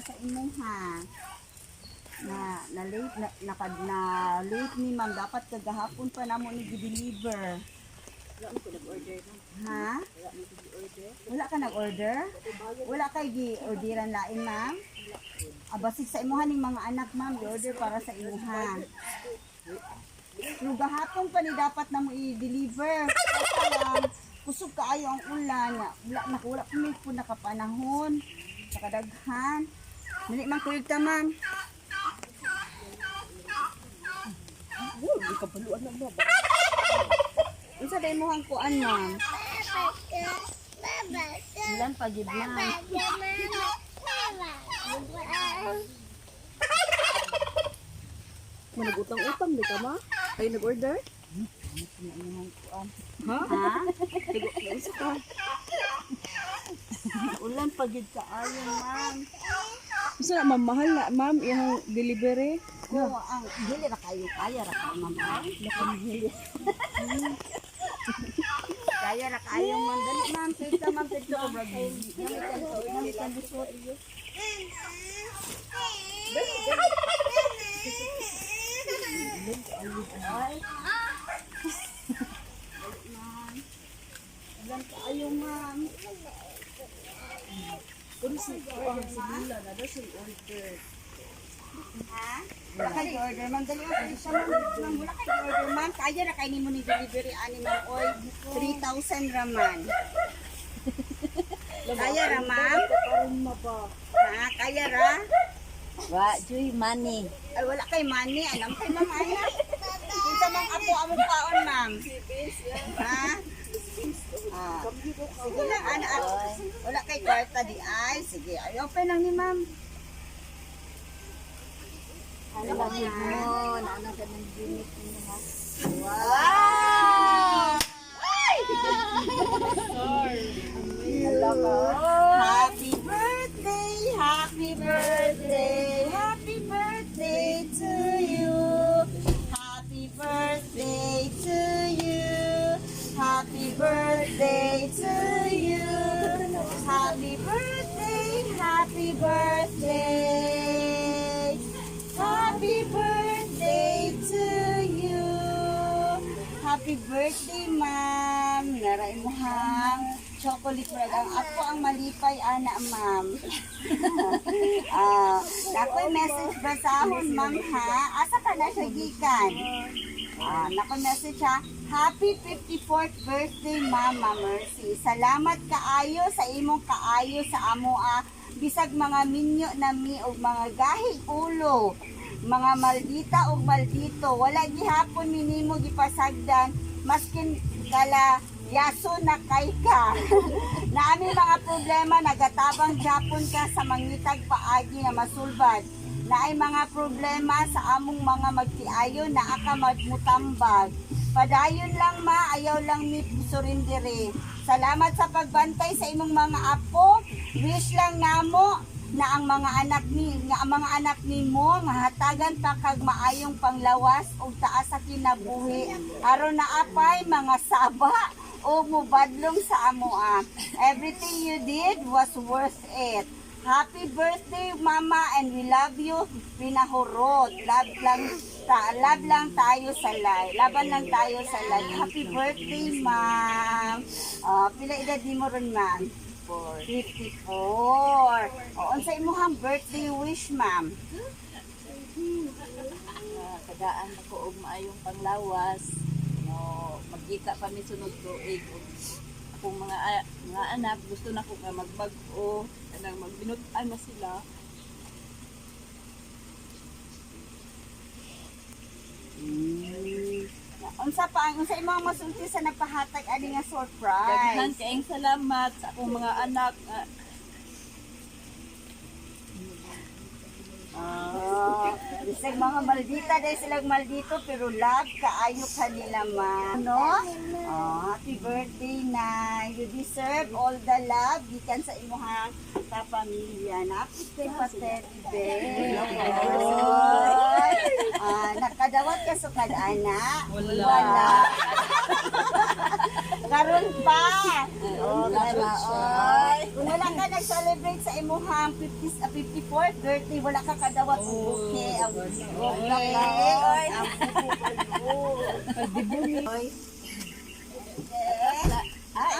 sa imong ha. Na late ni ma'am, dapat kagahapon pa namo ni gi-deliver. Wala mo ko nag-order na. Ha? Wala mo ko gi-order. Wala ka nag-order? Wala kay gi-orderan lain ma'am? Basig sa imuha ning mga anak ma'am, gi-order para sa imuha. Pero gahapon pa ni dapat na mo i-deliver. Kasi lang, kusog kaayo ang ulan. Wala pa may po nakapanahon. Nakadaghan. Mali man kuligta ma'am. Di ka baluan na ba? Unsa day mo hang kuan ma'am? Ilan pagid ma'am? Manag-utang-utang di ka ma? Ay nag-order? Ha? Ha? Isa ka. Ulan pagid kaayo ma'am. Gusto na mamahal na ma'am yung delivery? Oo, ang dili ra kayo kaya ra ka ma'am. Nakamili. Kaya ra kayo ma'am. Dali ma'am, kita ma'am dito ko brad. Namitan dito. Ay. Ulan kaayo ma'am. Kung si Lila na daw siya order. Ha? Wala kayo order ma'am. Dali ma'am, siya ma'am. Wala kayo order ma'am. Kaya ra kayo nimo ni delivery ani ma'am. Oy, 3,000 ra man. Kaya ra ma'am? Ha? Kaya ra? Wa, Joy, money. Ay, wala kay money. Alam kay ma'am anak. Kinsa mang apo among kaon ma'am. Ha? Ah. Sige lang anak. Wala kay kwarta di ay. Sige, ayaw pa lang ni ma'am. Ano ba Ano, ano ka ng unit niyo ha? Wow! Happy birthday, happy birthday, happy birthday to you. Happy birthday to you. Happy birthday to you. Happy birthday, happy birthday. Happy birthday to you. Happy birthday, ma'am. Naray mo hang chocolate bread. Ang ako ang malipay, ana, ma'am. Nakoy message basahon, ma'am, ha? Asa ka na siya gikan? Nakoy message, ha? Happy 54th birthday, Mama Mercy. Salamat kaayo sa imong kaayo sa amoa. Bisag mga minyo, nami, o mga gahig ulo. Mga maldita o maldito. Wala gihapon minimo gipasagdan. Maskin kalayasun nakay ka. Naami mga problema, nagatabang japun ka sa mangitag paagi na masulbad. Naay mga problema sa among mga magtiayon na aka mutambag. Padayun lang ma, ayaw lang ni surrendere. Salamat sa pagbantay sa imong mga apo. Wish lang namo na ang mga anak nimo nga hatagan pa kag maayong panglawas ug taas sa kinabuhi aron naapay mga saba o mubadlong sa amoa. Everything you did was worth it. Happy birthday, Mama, and we love you. Pinahurot. Love lang tayo sa life. Laban lang tayo sa life. Happy birthday, Ma'am. Pila edad di mo ron, Ma'am? 54. Unsay imong birthday wish, Ma'am? Kadaan ako og maayong panglawas. No, magkita pa mi sunod tuig. Akong mga anak gusto na ko nga magbag-o, kanang magbinutan na sila. Unsa imong masulti sa napahatag ani nga Daghan surprise? kaayong salamat sa akong mga anak. Bisag mga maldita dahil silang maldito pero love kaayo kanila ma. No? Happy birthday na. You deserve all the love gikan sa imuhang kapamilya. Napit kay patete. Nakay Nakadawat ka sukad ana? Wala. Karon pa. Oh, oy. Kung wala ka nag-celebrate sa imuhang 54th birthday, wala ka kadawat og bouquet. Oy.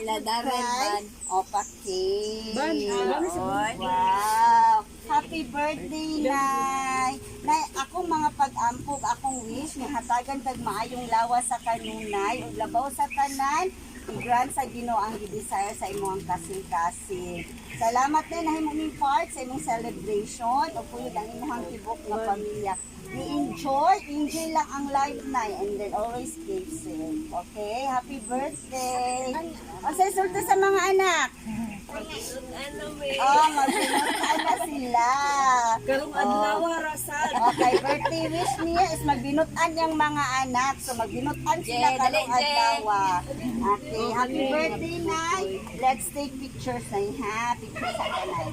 Iladaran ban. O, paki. Ban, Wow. Happy birthday, Nay. Nay, akong mga pag-ampog, akong wish, ni hatagan tag maayong lawas sa kanunay, ug labaw sa tanan, i-grant sa Ginoo ang gi-desire sa imong kasing-kasing. Salamat din na himong part sa imong celebration, ug puyod ang imong tibok nga pamilya. Enjoy lang ang life na and then always keep safe. Okay? Happy birthday! O, sa sulto sa mga anak. Oh, magbinutan na sila. Karong adlaw rasad. Okay, birthday wish niya is magbinutan yung mga anak. So, magbinutan sila karong adlaw. Okay, happy birthday, Nay. Let's take pictures na ha. Pictures sa kanay.